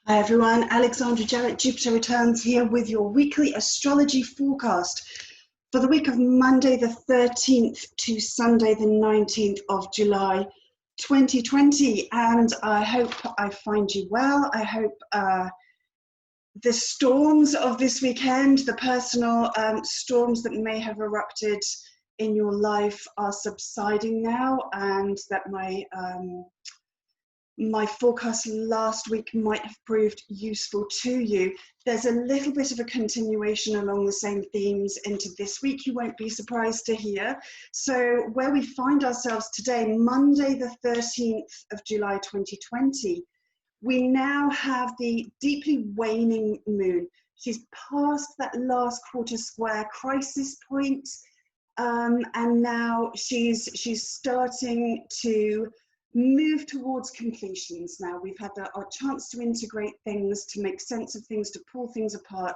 Hi everyone, Alexandra Jarrett, Jupiter Returns here with your weekly astrology forecast for the week of Monday the 13th to Sunday the 19th of July 2020. And I hope I find you well. I hope the storms of this weekend, the personal storms that may have erupted in your life are subsiding now, and that my forecast last week might have proved useful to you. There's a little bit of a continuation along the same themes into this week, you won't be surprised to hear. So where we find ourselves today, Monday the 13th of July 2020, we now have the deeply waning moon. She's past that last quarter square crisis point, and now she's starting to move towards completions now. We've had our chance to integrate things, to make sense of things, to pull things apart.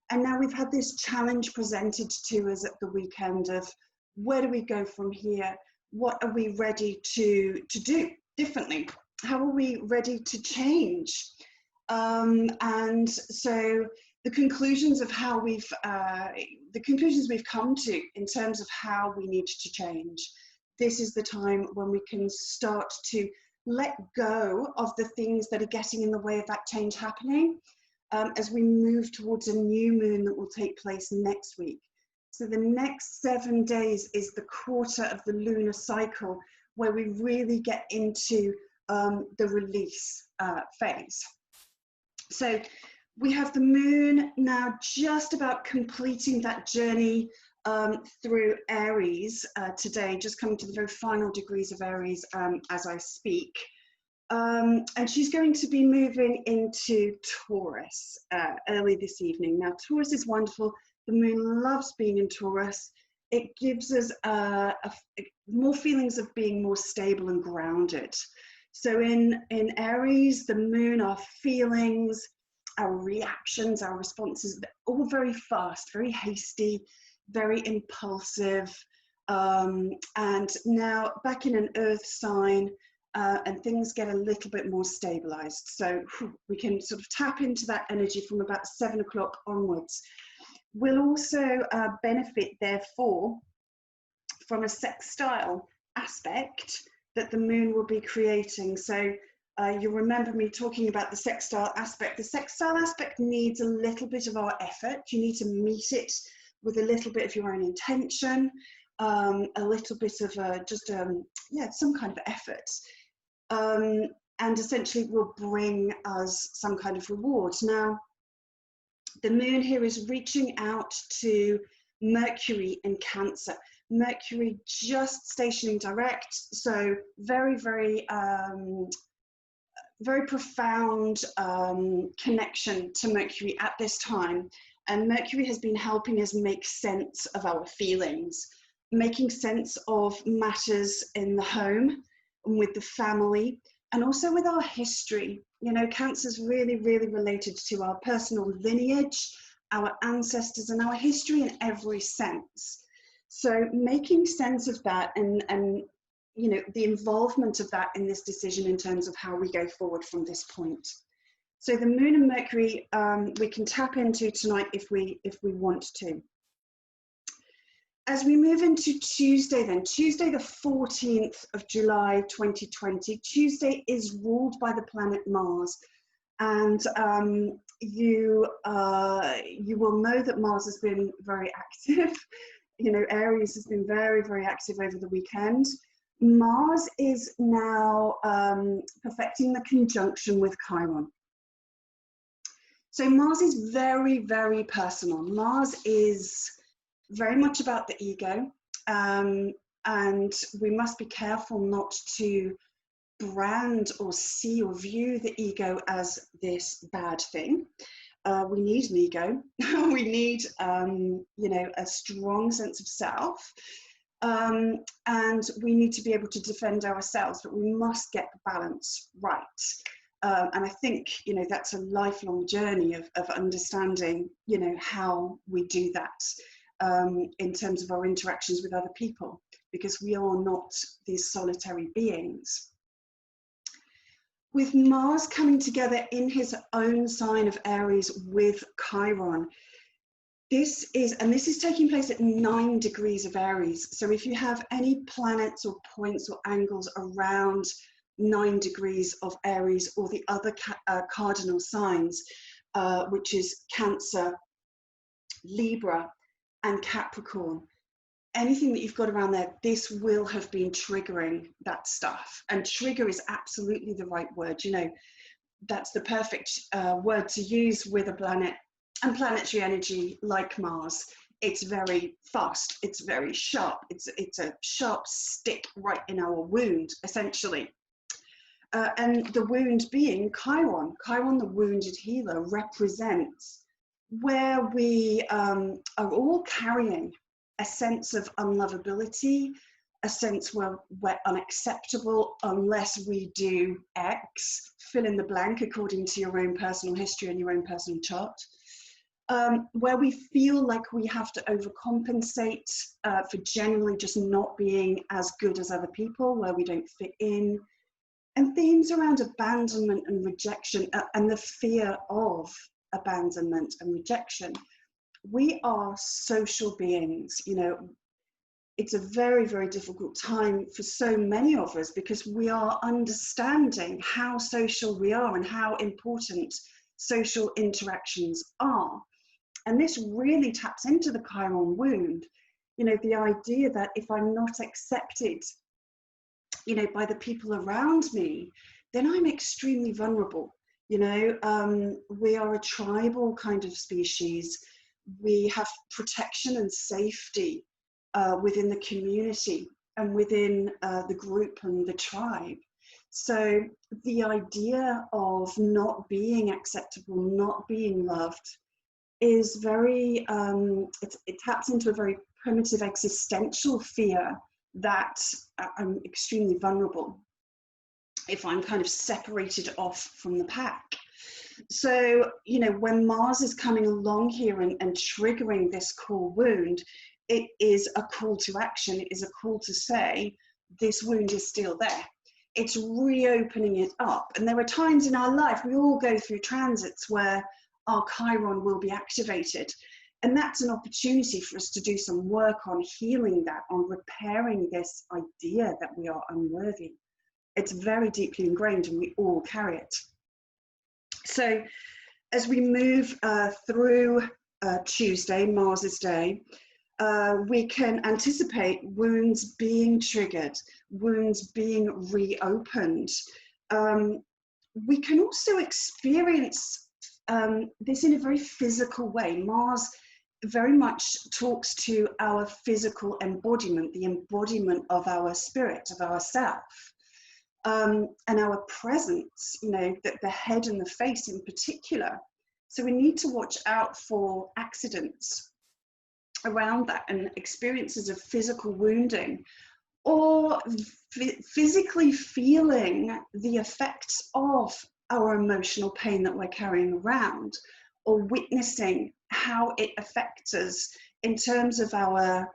And now we've had this challenge presented to us at the weekend of where do we go from here? What are we ready to do differently? How are we ready to change? And so the conclusions of how the conclusions we've come to in terms of how we need to change. This is the time when we can start to let go of the things that are getting in the way of that change happening as we move towards a new moon that will take place next week. So the next 7 days is the quarter of the lunar cycle where we really get into the release phase. So we have the moon now just about completing that journey through Aries today, just coming to the very final degrees of Aries as I speak. And she's going to be moving into Taurus early this evening. Now, Taurus is wonderful. The moon loves being in Taurus. It gives us more feelings of being more stable and grounded. So in Aries, the moon, our feelings, our reactions, our responses, all very fast, very hasty, very impulsive, and now back in an earth sign, and things get a little bit more stabilized. So we can sort of tap into that energy from about 7 o'clock onwards. We'll also benefit, therefore, from a sextile aspect that the moon will be creating. So you'll remember me talking about the sextile aspect. The sextile aspect needs a little bit of our effort. You need to meet it with a little bit of your own intention, a little bit of some kind of effort, and essentially will bring us some kind of reward. Now, the moon here is reaching out to Mercury in Cancer. Mercury just stationing direct, so very, very, very profound connection to Mercury at this time. And Mercury has been helping us make sense of our feelings, making sense of matters in the home and with the family, and also with our history. You know, Cancer's really, really related to our personal lineage, our ancestors, and our history in every sense. So making sense of that and you know, the involvement of that in this decision in terms of how we go forward from this point. So the moon and Mercury we can tap into tonight if we want to. As we move into Tuesday then, Tuesday the 14th of July 2020, Tuesday is ruled by the planet Mars. And you will know that Mars has been very active. You know, Aries has been very, very active over the weekend. Mars is now perfecting the conjunction with Chiron. So Mars is very, very personal. Mars is very much about the ego, and we must be careful not to brand or see or view the ego as this bad thing. We need an ego. We need, you know, a strong sense of self, and we need to be able to defend ourselves, but we must get the balance right. And I think, you know, that's a lifelong journey of understanding, you know, how we do that in terms of our interactions with other people, because we are not these solitary beings. with Mars coming together in his own sign of Aries with Chiron, this is taking place at 9 degrees of Aries. So if you have any planets or points or angles around 9 degrees of Aries or the other cardinal signs, which is Cancer, Libra, and Capricorn, anything that you've got around there, this will have been triggering that stuff. And trigger is absolutely the right word. You know, that's the perfect word to use with a planet and planetary energy like Mars. It's very fast, it's very sharp, it's a sharp stick right in our wound, essentially. And the wound being Chiron. Chiron, the wounded healer, represents where we are all carrying a sense of unlovability, a sense where we're unacceptable unless we do X, fill in the blank according to your own personal history and your own personal chart. Where we feel like we have to overcompensate for generally just not being as good as other people, where we don't fit in, and themes around abandonment and rejection and the fear of abandonment and rejection. We are social beings, you know. It's a very, very difficult time for so many of us because we are understanding how social we are and how important social interactions are. And this really taps into the Chiron wound, you know, the idea that if I'm not accepted, you know, by the people around me, then I'm extremely vulnerable. You know, we are a tribal kind of species. We have protection and safety within the community and within the group and the tribe. So the idea of not being acceptable, not being loved, is very, it taps into a very primitive existential fear that I'm extremely vulnerable if I'm kind of separated off from the pack. So, you know, when Mars is coming along here and triggering this core wound, it is a call to action. It is a call to say, this wound is still there. It's reopening it up. And there are times in our life, we all go through transits where our Chiron will be activated. And that's an opportunity for us to do some work on healing that, on repairing this idea that we are unworthy. It's very deeply ingrained and we all carry it. So as we move through Tuesday, Mars's day, we can anticipate wounds being triggered, wounds being reopened. We can also experience this in a very physical way. Mars very much talks to our physical embodiment, the embodiment of our spirit, of ourself, and our presence, you know, the head and the face in particular. So we need to watch out for accidents around that and experiences of physical wounding, or physically feeling the effects of our emotional pain that we're carrying around, or witnessing how it affects us in terms of our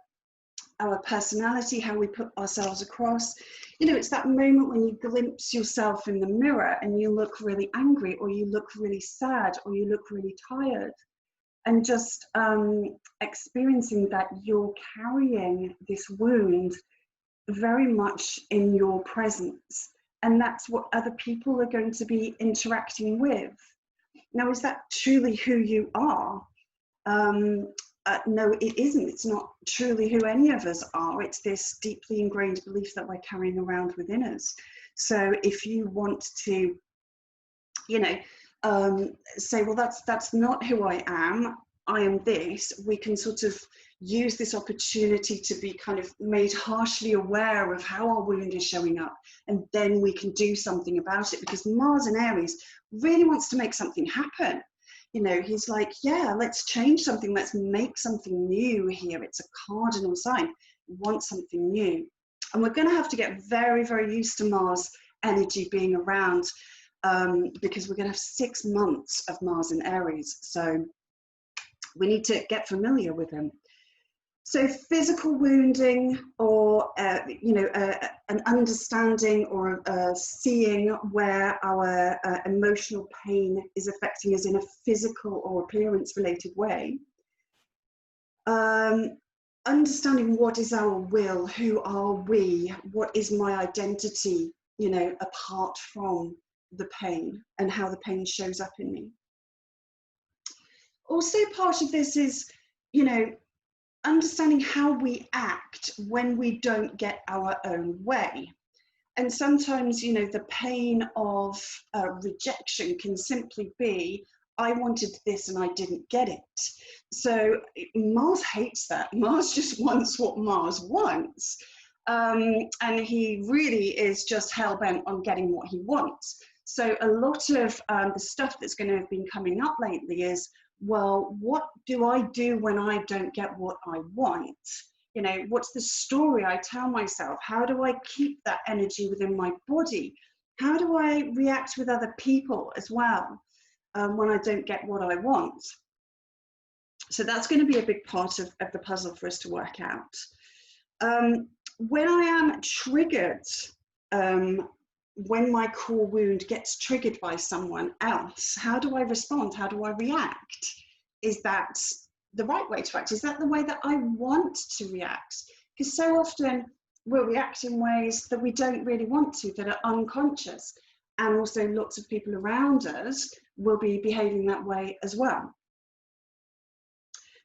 personality, how we put ourselves across. You know, it's that moment when you glimpse yourself in the mirror and you look really angry, or you look really sad, or you look really tired, and just experiencing that you're carrying this wound very much in your presence. And that's what other people are going to be interacting with. Now, is that truly who you are? No, it isn't. It's not truly who any of us are. It's this deeply ingrained belief that we're carrying around within us. So if you want to, you know, say, well, that's not who I am this, we can sort of use this opportunity to be kind of made harshly aware of how our wound is showing up, and then we can do something about it, because Mars in Aries really wants to make something happen. You know, he's like, yeah, let's change something, let's make something new here. It's a cardinal sign. We want something new. And we're going to have to get very, very used to Mars energy being around, because we're going to have 6 months of Mars in Aries. So we need to get familiar with him. So physical wounding, or an understanding or seeing where our emotional pain is affecting us in a physical or appearance related way. Understanding what is our will, who are we, what is my identity, apart from the pain, and how the pain shows up in me. Also, part of this is, understanding how we act when we don't get our own way. And sometimes, the pain of rejection can simply be, I wanted this and I didn't get it. So Mars hates that. Mars just wants what Mars wants. And he really is just hell-bent on getting what he wants. So a lot of the stuff that's going to have been coming up lately is, well, what do I do when I don't get what I want? What's the story I tell myself? How do I keep that energy within my body? How do I react with other people as well when I don't get what I want? So that's going to be a big part of the puzzle for us to work out. When I am triggered, when my core wound gets triggered by someone else, how do I respond? How do I react? Is that the right way to act? Is that the way that I want to react? Because so often we'll react in ways that we don't really want to, that are unconscious. And also lots of people around us will be behaving that way as well.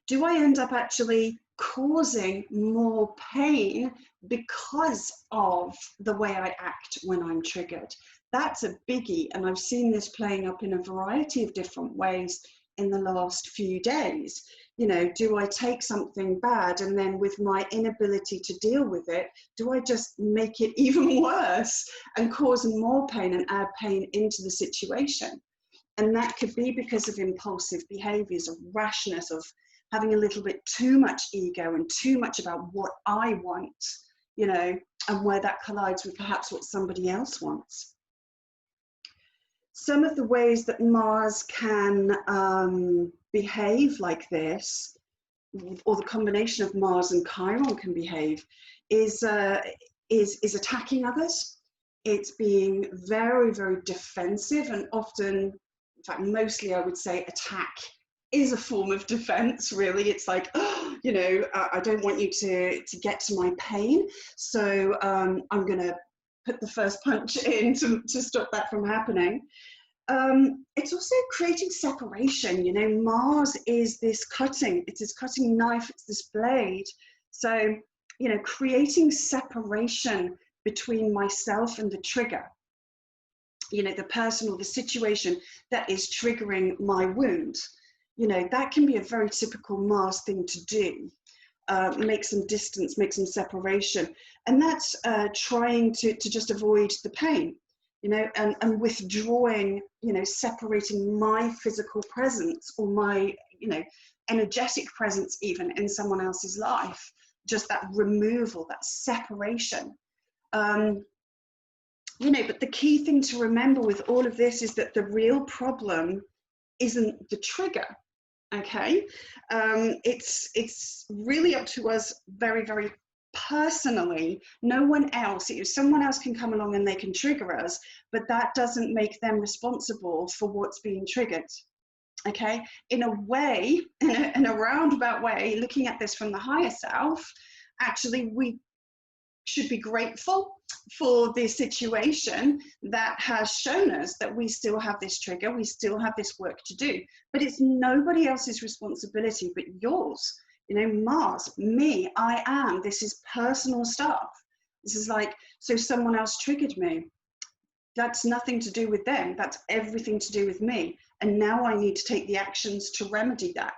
Do I end up actually causing more pain because of the way I act when I'm triggered? That's a biggie, and I've seen this playing up in a variety of different ways in the last few days. Do I take something bad and then with my inability to deal with it, do I just make it even worse and cause more pain and add pain into the situation? And that could be because of impulsive behaviors, of rashness, of having a little bit too much ego and too much about what I want, and where that collides with perhaps what somebody else wants. Some of the ways that Mars can behave like this, or the combination of Mars and Chiron can behave, is attacking others. It's being very, very defensive, and often, in fact, mostly I would say attack is a form of defense, really. It's like, oh, I don't want you to get to my pain, so I'm going to put the first punch in to stop that from happening. It's also creating separation. Mars is this cutting, it's this cutting knife, it's this blade. So, creating separation between myself and the trigger, the person or the situation that is triggering my wound. That can be a very typical Mars thing to do. Make some distance, make some separation. And that's trying to just avoid the pain, and withdrawing, separating my physical presence or my, energetic presence even in someone else's life. Just that removal, that separation. But the key thing to remember with all of this is that the real problem isn't the trigger. Okay, it's really up to us very, very personally. No one else, someone else can come along and they can trigger us, but that doesn't make them responsible for what's being triggered. Okay, in a way, in a roundabout way, looking at this from the higher self, actually we should be grateful for the situation that has shown us that we still have this trigger, we still have this work to do, but it's nobody else's responsibility but yours. Mars, me, I am, this is personal stuff. This is like, so someone else triggered me. That's nothing to do with them, that's everything to do with me. And now I need to take the actions to remedy that.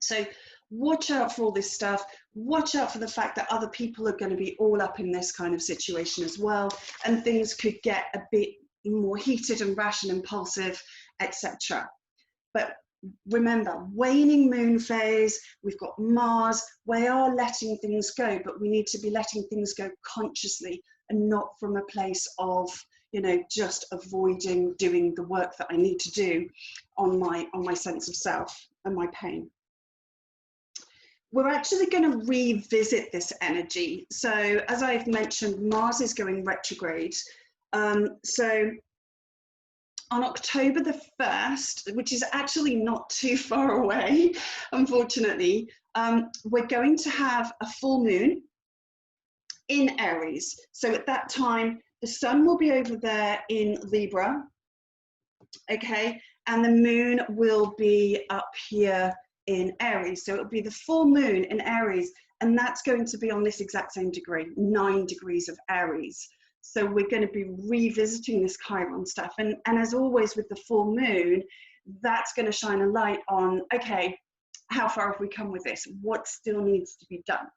So watch out for all this stuff. Watch out for the fact that other people are going to be all up in this kind of situation as well, and things could get a bit more heated and rash and impulsive, etc. But remember, waning moon phase, we've got Mars, we are letting things go, but we need to be letting things go consciously and not from a place of, just avoiding doing the work that I need to do on my sense of self and my pain. we're actually going to revisit this energy. So as I've mentioned, Mars is going retrograde. So on October the 1st, which is actually not too far away, unfortunately, we're going to have a full moon in Aries. So at that time, the sun will be over there in Libra, okay, and the moon will be up here in Aries. So it'll be the full moon in Aries, and that's going to be on this exact same degree, 9 degrees of Aries. So we're going to be revisiting this Chiron stuff. And as always with the full moon, that's going to shine a light on, okay, how far have we come with this? What still needs to be done?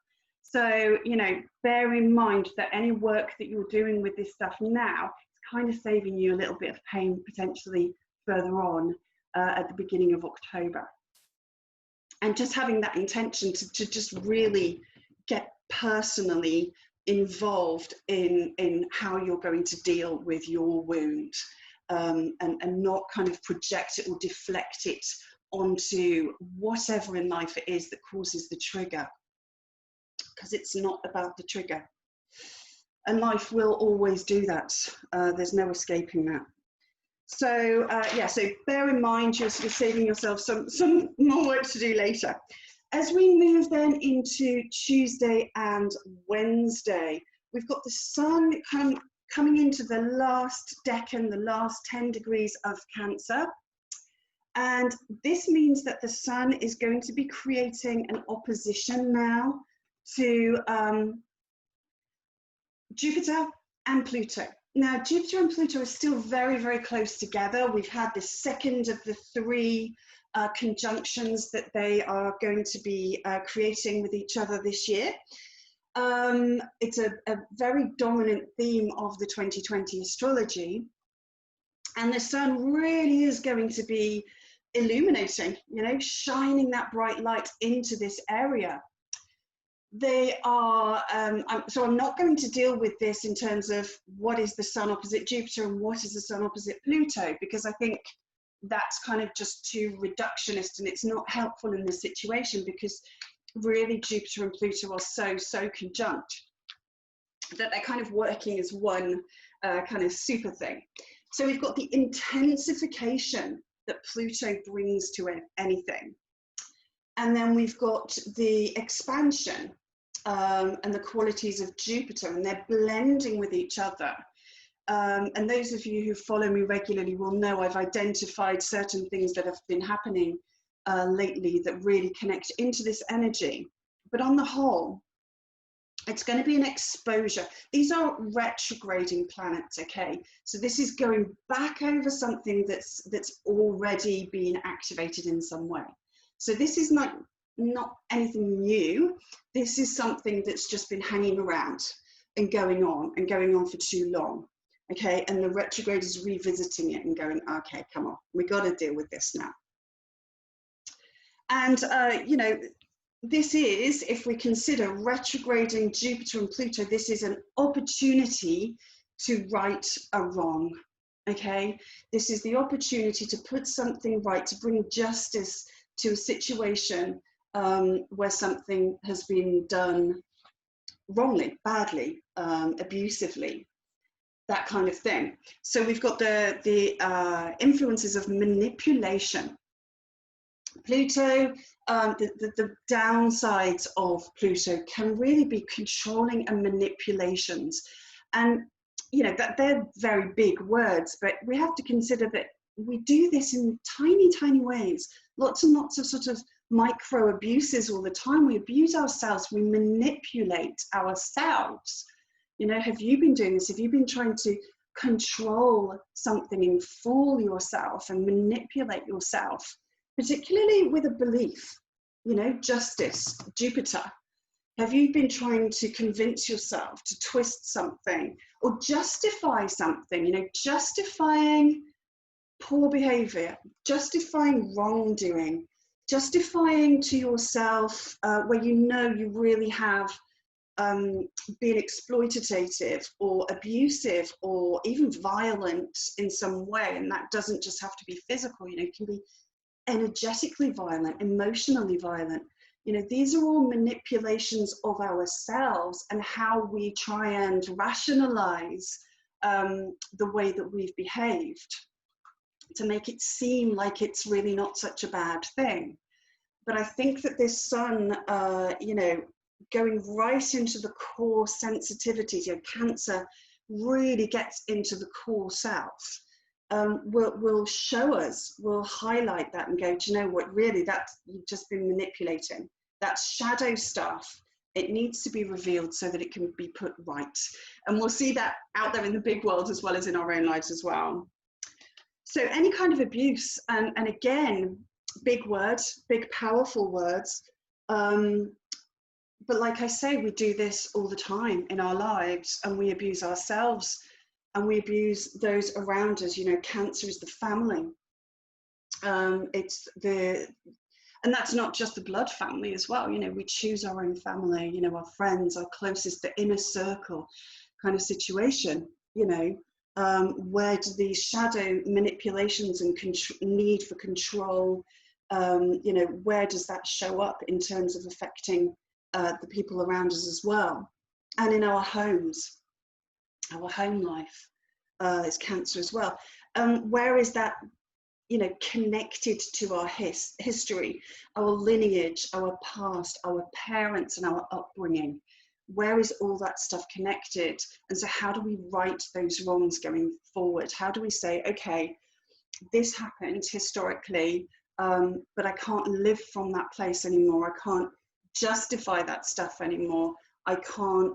So, you know, bear in mind that any work that you're doing with this stuff now is kind of saving you a little bit of pain potentially further on at the beginning of October. And just having that intention to just really get personally involved in how you're going to deal with your wound, and not kind of project it or deflect it onto whatever in life it is that causes the trigger, because it's not about the trigger, and life will always do that. There's no escaping that. So yeah, so bear in mind you're sort of saving yourself some more work to do later. As we move then into Tuesday and Wednesday, we've got the sun coming into the last decan, the last 10 degrees of Cancer. And this means that the sun is going to be creating an opposition now to Jupiter and Pluto. Now, Jupiter and Pluto are still very, very close together. We've had the second of the 3 conjunctions that they are going to be creating with each other this year. It's a very dominant theme of the 2020 astrology. And the sun really is going to be illuminating, you know, shining that bright light into this area. They are, so I'm not going to deal with this in terms of what is the sun opposite Jupiter and what is the sun opposite Pluto, because I think that's kind of just too reductionist and it's not helpful in this situation, because really Jupiter and Pluto are so conjunct that they're kind of working as one kind of super thing. So we've got the intensification that Pluto brings to anything. And then we've got the expansion and the qualities of Jupiter, and they're blending with each other. And those of you who follow me regularly will know I've identified certain things that have been happening lately that really connect into this energy. But on the whole, it's going to be an exposure. These are retrograding planets, okay? So this is going back over something that's already been activated in some way. So this is not anything new. This is something that's just been hanging around and going on for too long, okay? And the retrograde is revisiting it and going, okay, come on, we got to deal with this now. And, you know, this is, if we consider retrograding Jupiter and Pluto, this is an opportunity to right a wrong, okay? This is the opportunity to put something right, to bring justice to a situation where something has been done wrongly, badly, abusively, that kind of thing. So we've got the influences of manipulation. Pluto, the downsides of Pluto can really be controlling and manipulations. And, you know, that they're very big words, but we have to consider that we do this in tiny ways, lots and lots of sort of micro abuses all the time. We abuse ourselves, we manipulate ourselves. You know, have you been doing this? Have you been trying to control something and fool yourself and manipulate yourself, particularly with a belief, you know, justice, Jupiter? Have you been trying to convince yourself to twist something or justify something, you know, justifying poor behavior, justifying wrongdoing, justifying to yourself where you know you really have been exploitative or abusive or even violent in some way. And that doesn't just have to be physical, you know, it can be energetically violent, emotionally violent. You know, these are all manipulations of ourselves and how we try and rationalize the way that we've behaved to make it seem like it's really not such a bad thing. But I think that this sun, you know, going right into the core sensitivities, you know, Cancer really gets into the core self, will show us, will highlight that and go, do you know what, really, that you've just been manipulating. That's shadow stuff. It needs to be revealed so that it can be put right. And we'll see that out there in the big world as well as in our own lives as well. So any kind of abuse, and again, big words, big powerful words, but like I say, we do this all the time in our lives, and we abuse ourselves and we abuse those around us. You know, Cancer is the family. And that's not just the blood family as well. You know, we choose our own family, you know, our friends, our closest, the inner circle kind of situation, you know. Where do these shadow manipulations and need for control, you know, where does that show up in terms of affecting the people around us as well? And in our homes, our home life is Cancer as well. Where is that, you know, connected to our history, our lineage, our past, our parents and our upbringing? Where is all that stuff connected? And so how do we right those wrongs going forward? How do we say, okay, this happened historically, but I can't live from that place anymore. I can't justify that stuff anymore. I can't,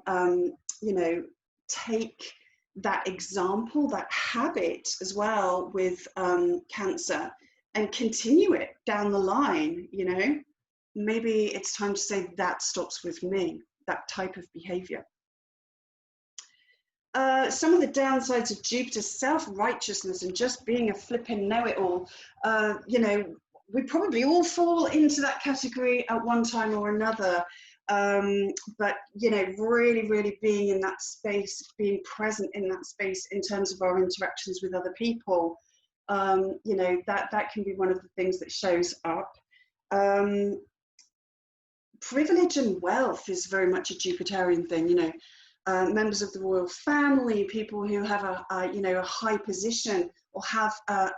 you know, take that example, that habit as well with Cancer and continue it down the line, you know? Maybe it's time to say that stops with me, that type of behavior. Some of the downsides of Jupiter's self-righteousness and just being a flipping know-it-all, you know, we probably all fall into that category at one time or another. But, you know, really being in that space, being present in that space in terms of our interactions with other people, you know, that can be one of the things that shows up. Privilege and wealth is very much a Jupiterian thing, you know. Members of the royal family, people who have a you know, a high position or have a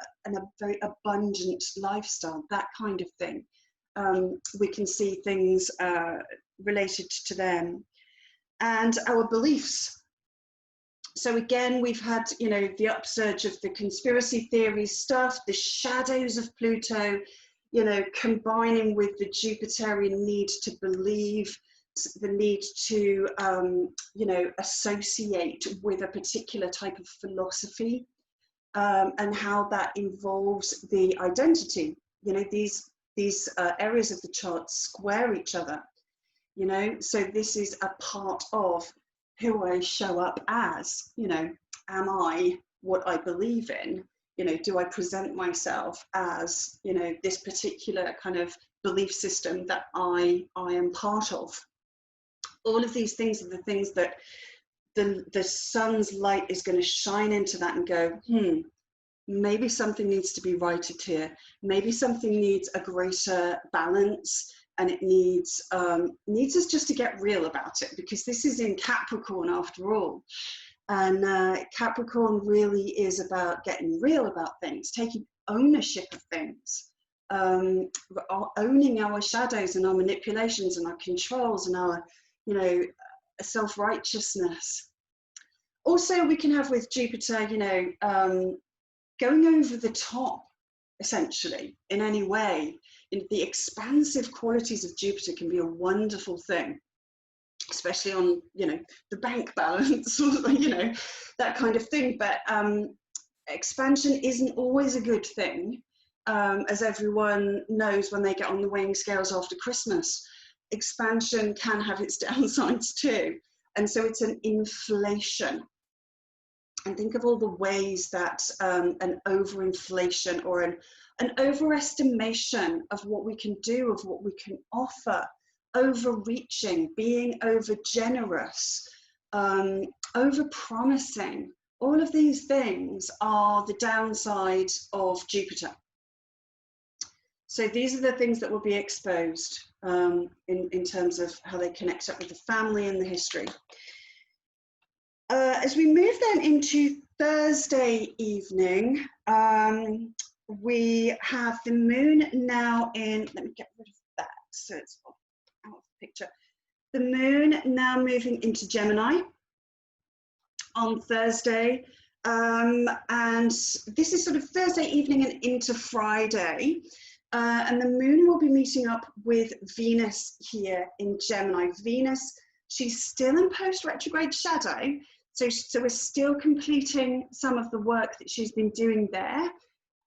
very abundant lifestyle, that kind of thing. We can see things related to them. And our beliefs. So again, we've had, you know, the upsurge of the conspiracy theory stuff, the shadows of Pluto, you know, combining with the Jupiterian need to believe, the need to, you know, associate with a particular type of philosophy, and how that involves the identity. You know, these areas of the chart square each other, you know, so this is a part of who I show up as, you know, am I what I believe in? You know, do I present myself as, you know, this particular kind of belief system that I am part of? All of these things are the things that the sun's light is going to shine into that and go, maybe something needs to be righted here. Maybe something needs a greater balance, and it needs us just to get real about it, because this is in Capricorn after all. And Capricorn really is about getting real about things, taking ownership of things, owning our shadows and our manipulations and our controls and our, you know, self-righteousness. Also, we can have with Jupiter, you know, going over the top, essentially, in any way. The expansive qualities of Jupiter can be a wonderful thing, especially on, you know, the bank balance, or, you know, that kind of thing. But expansion isn't always a good thing, as everyone knows when they get on the weighing scales after Christmas. Expansion can have its downsides too. And so it's an inflation. And think of all the ways that an overinflation or an overestimation of what we can do, of what we can offer, overreaching, being over generous, over promising, all of these things are the downside of Jupiter. So these are the things that will be exposed in terms of how they connect up with the family and the history. As we move then into Thursday evening, we have the moon now in, let me get rid of that so it's out of the picture. The moon now moving into Gemini on Thursday. And this is sort of Thursday evening and into Friday. And the moon will be meeting up with Venus here in Gemini. Venus, she's still in post-retrograde shadow. So we're still completing some of the work that she's been doing there.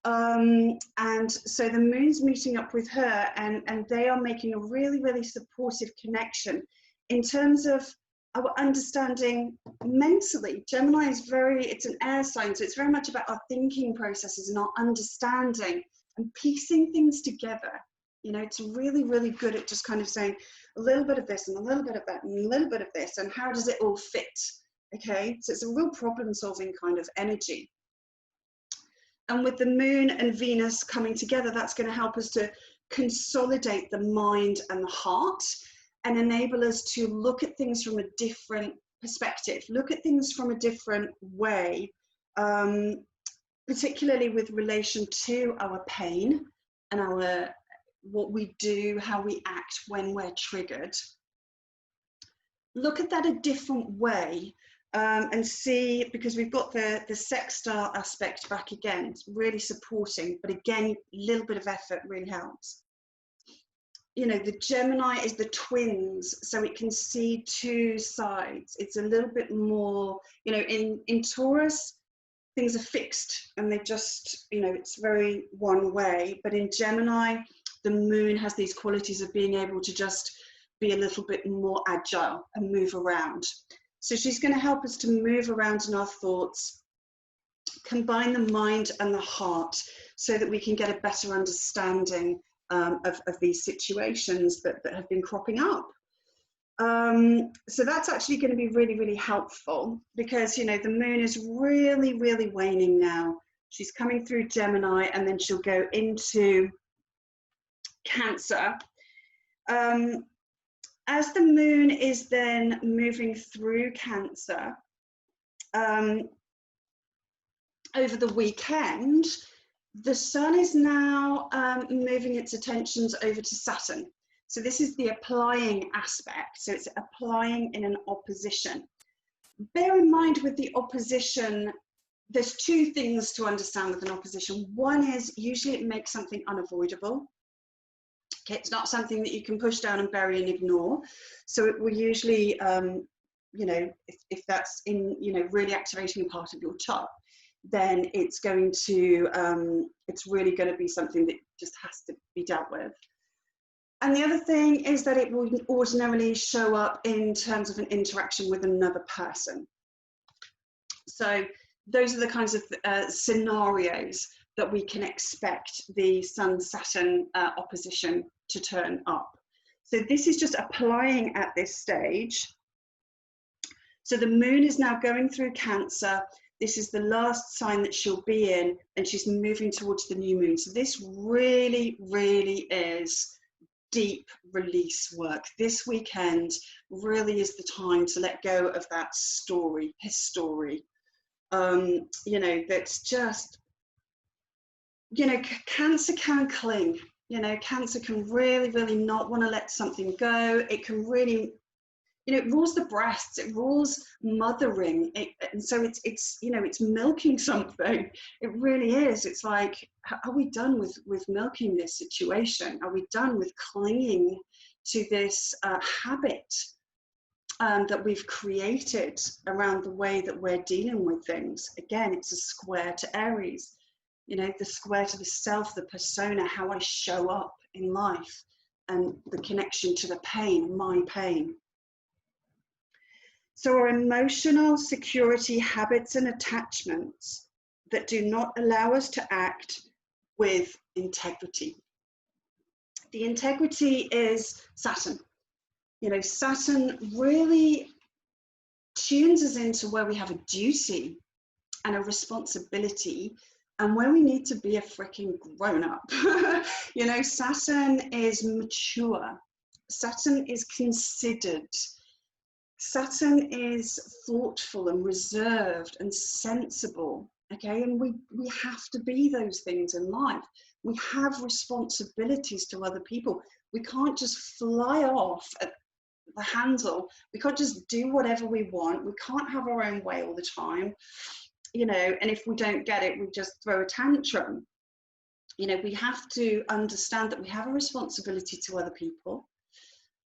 And so the moon's meeting up with her, and they are making a really, really supportive connection in terms of our understanding mentally. Gemini is it's an air sign, so it's very much about our thinking processes and our understanding and piecing things together. You know, it's really, really good at just kind of saying a little bit of this and a little bit of that and a little bit of this, and how does it all fit? Okay, so it's a real problem-solving kind of energy. And with the moon and Venus coming together, that's going to help us to consolidate the mind and the heart and enable us to look at things from a different perspective, look at things from a different way, particularly with relation to our pain and what we do, how we act when we're triggered. Look at that a different way. And see, because we've got the sextile aspect back again, it's really supporting, but again, a little bit of effort really helps. You know, the Gemini is the twins, so it can see two sides. It's a little bit more, you know, in Taurus, things are fixed and they just, you know, it's very one way. But in Gemini, the moon has these qualities of being able to just be a little bit more agile and move around. So she's going to help us to move around in our thoughts, combine the mind and the heart so that we can get a better understanding of these situations that have been cropping up. So that's actually going to be really, really helpful because, you know, the moon is really, really waning now. She's coming through Gemini and then she'll go into Cancer. As the moon is then moving through Cancer over the weekend, the sun is now moving its attentions over to Saturn. So this is the applying aspect. So it's applying in an opposition. Bear in mind with the opposition, there's two things to understand with an opposition. One is usually it makes something unavoidable. Okay, it's not something that you can push down and bury and ignore. So it will usually, you know, if that's in, you know, really activating a part of your chart, then it's going to, it's really going to be something that just has to be dealt with. And the other thing is that it will ordinarily show up in terms of an interaction with another person. So those are the kinds of scenarios that we can expect the Sun-Saturn opposition to turn up. So this is just applying at this stage. So the moon is now going through Cancer. This is the last sign that she'll be in, and she's moving towards the new moon. So this really, really is deep release work. This weekend really is the time to let go of that story, his story. You know, that's just, you know, Cancer can cling. You know, Cancer can really, really not want to let something go. It can really, you know, it rules the breasts, it rules mothering. And so it's, you know, it's milking something. It really is. It's like, are we done with milking this situation? Are we done with clinging to this habit that we've created around the way that we're dealing with things? Again, it's a square to Aries. You know, the square to the self, the persona, how I show up in life, and the connection to the pain, my pain. So our emotional security habits and attachments that do not allow us to act with integrity. The integrity is Saturn. You know, Saturn really tunes us into where we have a duty and a responsibility and where we need to be a freaking grown-up. You know, Saturn is mature. Saturn is considered. Saturn is thoughtful and reserved and sensible, okay? And we have to be those things in life. We have responsibilities to other people. We can't just fly off at the handle. We can't just do whatever we want. We can't have our own way all the time, you know, and if we don't get it, we just throw a tantrum. You know, we have to understand that we have a responsibility to other people.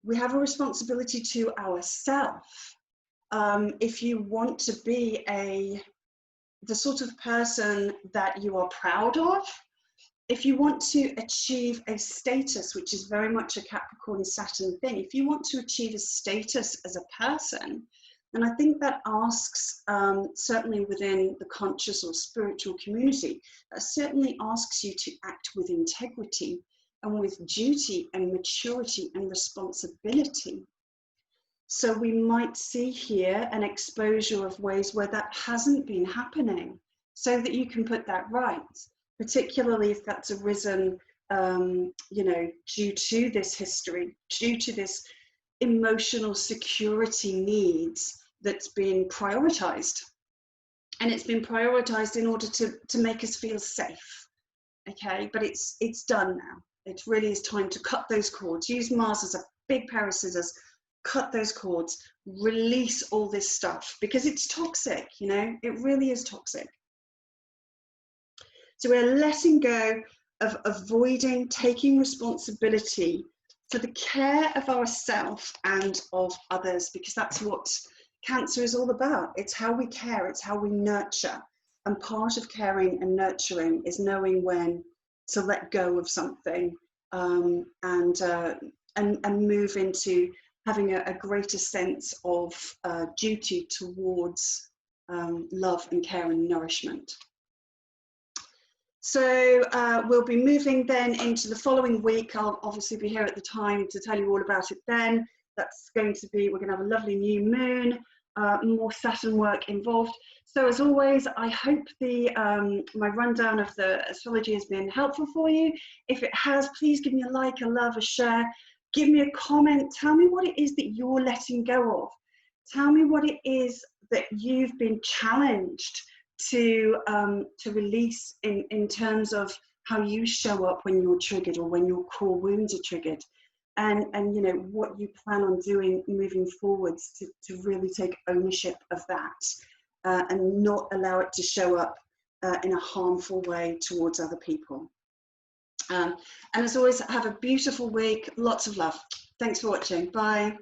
We have a responsibility to ourselves. If you want to be the sort of person that you are proud of, if you want to achieve a status, which is very much a Capricorn Saturn thing, if you want to achieve a status as a person, then I think that asks, certainly within the conscious or spiritual community, that certainly asks you to act with integrity and with duty and maturity and responsibility. So we might see here an exposure of ways where that hasn't been happening, so that you can put that right, particularly if that's arisen, you know, due to this history, due to this emotional security needs that's been prioritized. And it's been prioritized in order to make us feel safe, okay? But it's done now. It really is time to cut those cords. Use Mars as a big pair of scissors, cut those cords, release all this stuff, because it's toxic, you know, it really is toxic. So we're letting go of avoiding taking responsibility for the care of ourselves and of others, because that's what Cancer is all about. It's how we care, it's how we nurture. And part of caring and nurturing is knowing when to let go of something, and move into having a greater sense of duty towards love and care and nourishment. So we'll be moving then into the following week. I'll obviously be here at the time to tell you all about it then. That's going to be, we're going to have a lovely new moon, more Saturn work involved. So as always, I hope my rundown of the astrology has been helpful for you. If it has, please give me a like, a love, a share. Give me a comment. Tell me what it is that you're letting go of. Tell me what it is that you've been challenged to release in terms of how you show up when you're triggered or when your core wounds are triggered. And you know, what you plan on doing moving forwards to really take ownership of that, and not allow it to show up in a harmful way towards other people. And as always, have a beautiful week. Lots of love. Thanks for watching. Bye.